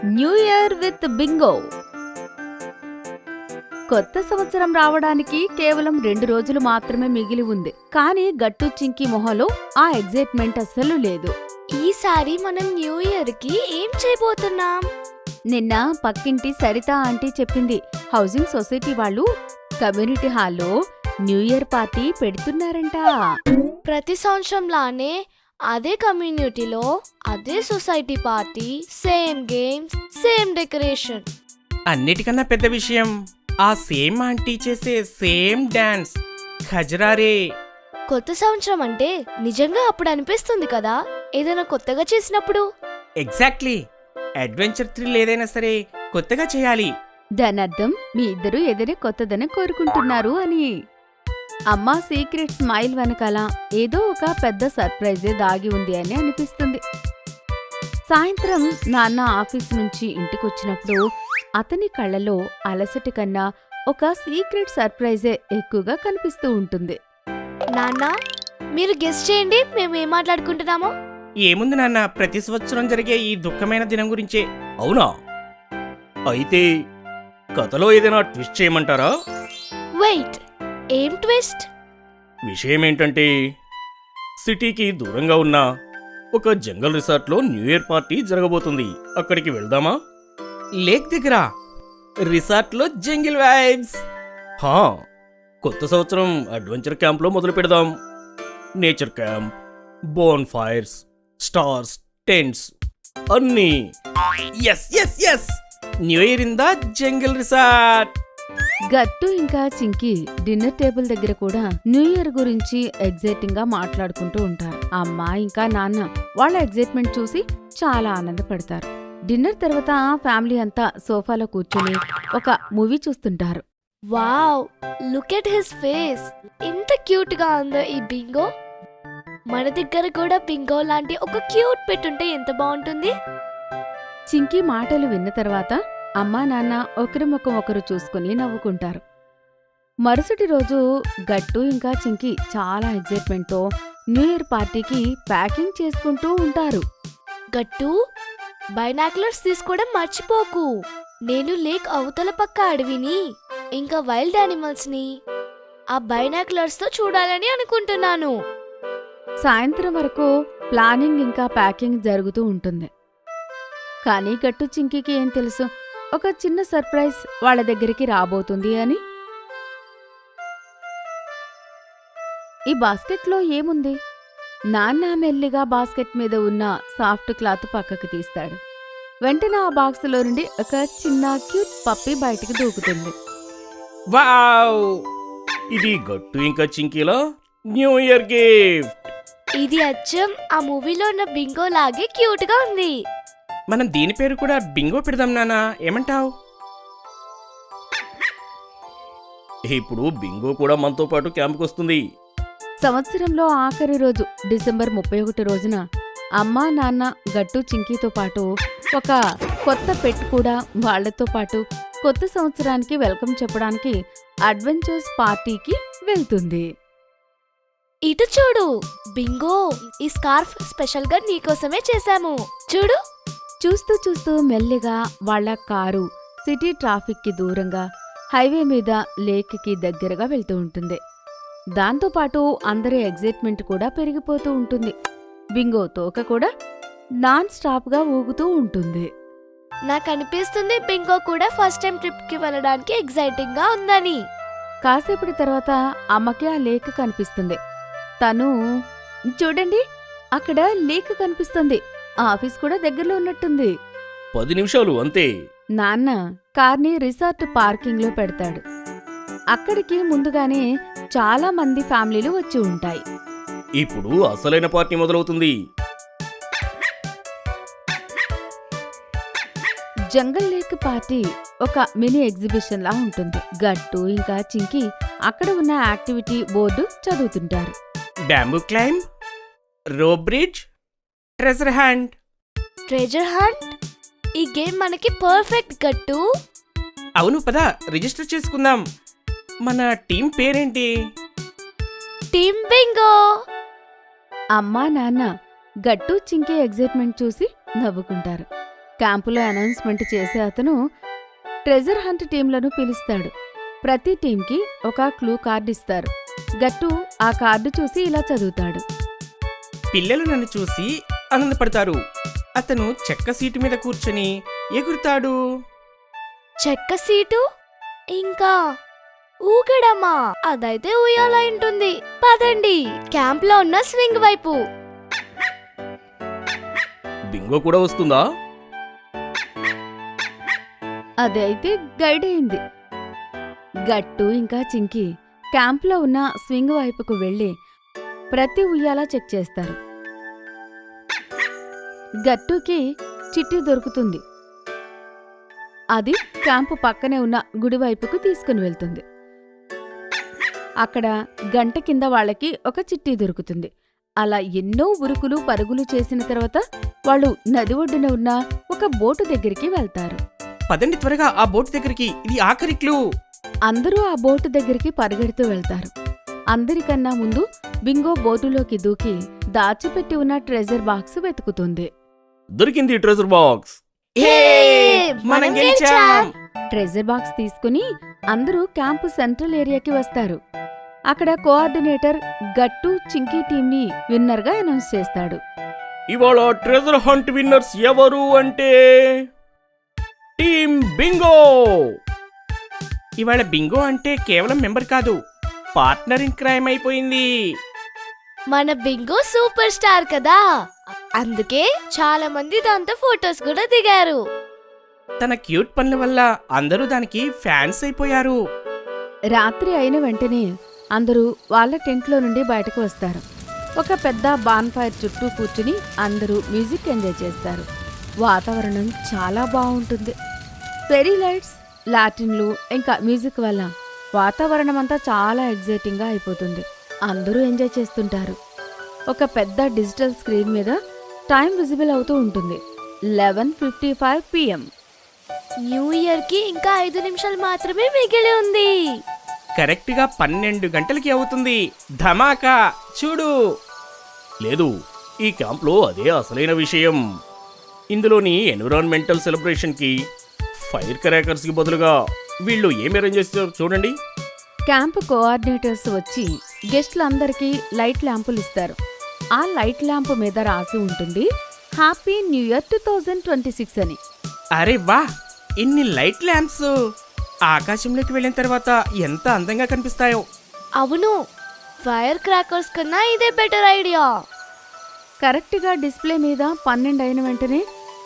New year with Bingo. కొత్త సంవత్సరం రావడానికి కేవలం 2 రోజులు మాత్రమే మిగిలి ఉంది. కానీ గట్టు చింకి మొహంలో ఆ ఎగ్జైట్మెంట్ అస్సలు లేదు. ఈసారి మనం న్యూ ఇయర్ కి ఏం చేయబోతున్నాం? నిన్న పక్కింటి సరిత ఆంటీ చెప్పింది, హౌసింగ్ సొసైటీ వాళ్ళు కమ్యూనిటీ హాల్లో న్యూ ఇయర్ పార్టీ పెడుతున్నారంట. ప్రతి సంవత్సరంలానే అదే కమ్యూనిటీలో అదే society party, same games, same decoration. అన్నిటికన్నా పెద్ద విషయం ఆ సేమ్ ఆంటీ చేసే సేమ్ డాన్స్ ఖజరారే. కొత్త సంవత్సరం అంటే నిజంగా అప్పుడు అనిపిస్తుంది కదా, ఏదైనా కొత్తగా చేసినప్పుడు. ఎగ్జాక్ట్లీ, అడ్వెంచర్ థ్రిల్ ఏదైనా సరే కొత్తగా చేయాలి. దానర్థం మీ ఇద్దరూ ఏదైనా కొత్తదని కోరుకుంటున్నారు అని. అమ్మా సీక్రెట్ స్మైల్ వెనకాల ఏదో ఒక పెద్ద సర్ప్రైజే దాగి ఉంది అని అనిపిస్తుంది. సాయంత్రం నాన్న ఆఫీస్ నుంచి ఇంటికొచ్చినప్పుడు అతని కళ్ళలో అలసట కన్నా ఒక సీక్రెట్ సర్ప్రైజే ఎక్కువగా కనిపిస్తూ ఉంటుంది. నాన్న, మీరు గెస్ చేయండి మేము ఏం మాట్లాడుకుంటున్నామో. ఏముంది నాన్న, ప్రతి సంవత్సరం జరిగే ఈ దుఃఖమైన దినం గురించే. అవునా? అయితే కథలో ఏదైనా ట్విస్ట్ చేయమంటారా? వెయిట్, ఏం ట్విస్ట్? విషయం ఏంటంటే, సిటీకి దూరంగా ఉన్న ఒక జంగల్ రిసార్ట్లో న్యూ ఇయర్ పార్టీ జరగబోతుంది. అక్కడికి వెళ్దామా? లేక్ దగ్గర రిసార్ట్లో జంగిల్ వైబ్స్. హా, కొత్త సంవత్సరం అడ్వెంచర్ క్యాంప్లో మొదలు పెడదాం. Nature camp, bonfires, stars, tents అన్నీ. Yes yes yes, new year in the jungle resort. Gattu ఇంకా చింకి డిన్నర్ టేబుల్ దగ్గర కూడా న్యూ ఇయర్ గురించి ఎగ్జైటింగ్ గా మాట్లాడుకుంటూ ఉంటారు. అమ్మ ఇంకా నాన్న వాళ్ళ ఎగ్జైట్మెంట్ చూసి చాలా ఆనందపడతారు. డిన్నర్ తర్వాత ఫ్యామిలీ అంతా సోఫాలో కూర్చుని ఒక మూవీ చూస్తుంటారు. Wow, look at his face, ఎంత క్యూట్ గా ఉందో ఈ బింగో. మన దగ్గర కూడా బింగో లాంటి ఒక క్యూట్ పెట్టుంటే ఎంత బాగుంటుంది. చింకి మాటలు విన్న తర్వాత అమ్మా నాన్న ఒకరి ముఖం ఒకరు చూసుకుని నవ్వుకుంటారు. మరుసటి రోజు గట్టు ఇంకా చింకి చాలా ఎగ్జైట్మెంట్తో న్యూ ఇయర్ పార్టీకి ప్యాకింగ్ చేసుకుంటూ ఉంటారు. గట్టు, బైనాక్యులర్స్ తీసుకోవడం మర్చిపోకు. నేను లేక్ అవతల పక్క అడవిని ఇంకా వైల్డ్ యానిమల్స్ ని ఆ బైనాక్యులర్స్ తో చూడాలని అనుకుంటున్నాను. సాయంత్రం వరకు ప్లానింగ్ ఇంకా ప్యాకింగ్ జరుగుతూ ఉంటుంది. కానీ గట్టు చింకికి ఏం తెలుసు, ఒక చిన్న సర్ప్రైజ్ వాళ్ళ దగ్గరికి రాబోతుంది అని. ఈ బాస్కెట్లో ఏముంది? నాన్న మెల్లిగా బాస్కెట్ మీద ఉన్న సాఫ్ట్ క్లాత్ పక్కకు తీస్తాడు. వెంటనే ఆ బాక్సులో నుండి ఒక చిన్న క్యూట్ పప్పి బయటికి దూకుతుంది. వావ్, ఇది గట్టు ఇంకా చింకీలో న్యూ ఇయర్ గిఫ్ట్. ఇది అచ్చం ఆ మూవీలో ఉన్న బింగో లాగే క్యూట్ గా ఉంది. మనం దీని పేరు కూడా బింగో పెడదాం నానా, ఏమంటావ్? ఇప్పుడు బింగో కూడా మనతో పాటు క్యాంప్కి వస్తుంది. సంవత్సరంలో ఆఖరి రోజు డిసెంబర్ 31 రోజున అమ్మా నాన్న గట్టు చింకీతో పాటు ఒక కొత్త పెట్ కూడా వాళ్లతో పాటు కొత్త సంవత్సరానికి వెల్కమ్ చెప్పడానికి అడ్వెంచర్స్ పార్టీకి వెళ్తుంది. ఇటు చూడు బింగో, ఈ స్కార్ఫ్ స్పెషల్ గా నీకోసమే చేశాము, చూడు. చూస్తూ చూస్తూ మెల్లిగా వాళ్ల కారు సిటీ ట్రాఫిక్ కి దూరంగా హైవే మీద లేక్ కి దగ్గరగా వెళ్తూ ఉంటుంది. దాంతోపాటు అందరి ఎగ్జైట్మెంట్ కూడా పెరిగిపోతూ ఉంటుంది. బింగో తోక కూడా నాన్ స్టాప్ గా ఊగుతూ ఉంటుంది. నాకు అనిపిస్తుంది బింగో కూడా ఫస్ట్ టైం ట్రిప్ కి వెళ్ళడానికి ఎగ్జైటింగ్ గా ఉందని. కాసేపటి తర్వాత అమ్మకి ఆ లేక్ కనిపిస్తుంది. తను చూడండి, అక్కడ లేక్ కనిపిస్తుంది. ఆఫీస్ కూడా దగ్గరలో ఉన్నట్టుంది. 10 నిమిషాలు అంతే. నాన్న కార్ని రిసార్ట్ పార్కింగ్ లో పెడతాడు. అక్కడికి ముందుగానే చాలా మంది ఫ్యామిలీలు వచ్చి ఉంటాయి. ఇప్పుడు అసలైన పార్టీ మొదలవుతుంది. జంగల్ లేక్ పార్టీ ఒక మినీ ఎగ్జిబిషన్ లా ఉంటుంది. గట్టు ఇంకా చింకి అక్కడ ఉన్న యాక్టివిటీ బోర్డు చదువుతుంటారు. Bamboo climb, rope bridge, treasure hunt. Treasure hunt? ఈ గేమ్ మనకి పర్ఫెక్ట్ గట్టు. అవును, పద రిజిస్టర్ చేసుకుందాం. మన టీం పేరేంటి? Team bingo. అమ్మా నాన్న గట్టు చింకే ఎగ్జైట్మెంట్ చూసి నవ్వుకుంటారు. క్యాంపులో అనౌన్స్మెంట్ చేసే అతను ట్రెజర్ హంట్ టీంలను పిలుస్తాడు. ప్రతి టీంకి ఒక క్లూ కార్డు ఇస్తారు. గట్టు ఆ కార్డు చూసి ఇలా చదువుతాడు. పిల్లలు నన్ను చూసి ఆనందపడతారు. అతను చెక్క సీటు మీద కూర్చొని ఎగురుతాడు. చెక్క సీటు ఇంకా ఊగడమా? అదైతే ఉయ్యాల ఉంటుంది. పదండి క్యాంప్ లో ఉన్న స్వింగ్ వైపు. బింగో కూడా వస్తుందా? అదైతే గైడ్ అయింది. గట్టు ఇంకా చింకి క్యాంప్లో ఉన్న స్వింగ్ వైపుకు వెళ్లి ప్రతి ఉయ్యాల చెక్ చేస్తారు. గట్టుకి చిట్టి దొరుకుతుంది. అది క్యాంపు పక్కనే ఉన్న గుడి వైపుకు తీసుకుని వెళ్తుంది. అక్కడ గంట కింద వాళ్ళకి ఒక చిట్టి దొరుకుతుంది. అలా ఎన్నో ఉరుకులు పరుగులు చేసిన తర్వాత వాళ్ళు నది ఒడ్డున ఉన్న ఒక బోటు దగ్గరికి వెళ్తారు. పదండి త్వరగా ఆ బోటు దగ్గరికి, ఇది ఆఖరి క్లూ. అందరూ ఆ బోటు దగ్గరికి పరిగెడుతూ వెళ్తారు. అందరికన్నా ముందు బింగో బోటులోకి దూకి దాచిపెట్టి ఉన్న ట్రెజర్ బాక్స్ వెతుకుతుంది. దొరికింది ట్రెజర్ బాక్స్. హే! మనం గెలిచాం! ట్రెజర్ బాక్స్ తీసుకుని అందరూ క్యాంపు సెంట్రల్ ఏరియాకి వస్తారు. అక్కడ కోఆర్డినేటర్ గట్టు చింకీ టీంని విన్నర్గా అనౌన్స్ చేస్తాడు. ఇవాళ ట్రెజర్ హంట్ విన్నర్స్ ఎవరు అంటే టీమ్ బింగో. ఇవాళ బింగో అంటే కేవలం మెంబర్ కాదు, పార్ట్నర్ ఇన్ క్రైమ్ అయిపోయింది. మన బింగో సూపర్ స్టార్ కదా, అందుకే చాలా మంది దాంతో ఫొటోస్ కూడా దిగారు. తన క్యూట్ పనుల వల్ల అందరూ దానికి ఫ్యాన్స్ అయిపోయారు. రాత్రి అయిన వెంటనే అందరూ వాళ్ళ టెంట్లో నుండి బయటకు వస్తారు. ఒక పెద్ద బాన్ఫైర్ చుట్టూ కూర్చుని అందరూ మ్యూజిక్ ఎంజాయ్ చేస్తారు. వాతావరణం చాలా బాగుంటుంది. ఫెరీ లైట్స్, లాటిన్లు ఇంకా మ్యూజిక్ వల్ల వాతావరణం అంతా చాలా ఎగ్జైటింగ్గా అయిపోతుంది. అందరూ ఎంజాయ్ చేస్తుంటారు. ఒక పెద్ద డిజిటల్ స్క్రీన్ మీద టైం విజిబుల్ అవుతూ ఉంటుంది. 11:55 PM. న్యూ ఇయర్ కి ఇంకా 5 నిమిషాలు మాత్రమే మిగిలి ఉంది. కరెక్ట్ గా 12 గంటలకి అవుతుంది. ధమాకా చూడు. లేదు, ఈ క్యాంప్లో అదే అసలైన విషయం. ఇందులోని ఎన్విరాన్మెంటల్ సెలబ్రేషన్ కి ఫైర్ క్రాకర్స్ కి బదులుగా వీళ్ళు ఏం అరేంజ్ చేస్తారు చూడండి. క్యాంప్ కోఆర్డినేటర్స్ వచ్చి గెస్ట్లందరికీ లైట్ ల్యాంపులు ఇస్తారు. ఆ లైట్ ల్యాంప్ మీద రాసి ఉంటుంది హ్యాపీ న్యూ ఇయర్ 2026 అని. అరే వా, ఇన్ని లైట్ ల్యాంప్స్ ఆకాశంలోకి వెళ్ళిన తర్వాత ఎంత అందంగా కనిపిస్తాయో. అవును, ఫైర్ క్రాకర్స్ కన్నా ఇదే బెటర్ ఐడియా. కరెక్ట్గా డిస్ప్లే మీద 12 అయిన వెంటనే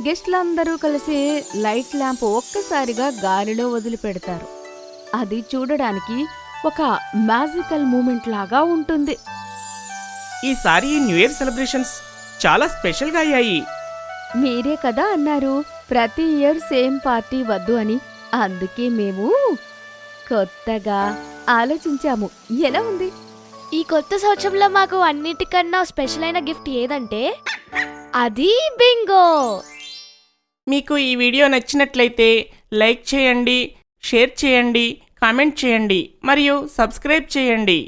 గెస్ట్లందరూ కలిసి లైట్ ల్యాంప్ ఒక్కసారిగా గాలిలో వదిలిపెడతారు. అది చూడడానికి ఒక మ్యాజికల్ మూమెంట్ లాగా ఉంటుంది. ఈసారి న్యూ ఇయర్ సెలబ్రేషన్స్ చాలా స్పెషల్గా అయ్యాయి. మీరే కదా అన్నారు ప్రతి ఇయర్ సేమ్ పార్టీ వద్దు అని. అందుకే మేము కొత్తగా ఆలోచించాము. ఎలా ఉంది? ఈ కొత్త సంవత్సరంలో మాకు అన్నిటికన్నా స్పెషల్ అయిన గిఫ్ట్ ఏదంటే అది బింగో. మీకు ఈ వీడియో నచ్చినట్లయితే లైక్ చేయండి, షేర్ చేయండి, కామెంట్ చేయండి మరియు సబ్స్క్రైబ్ చేయండి.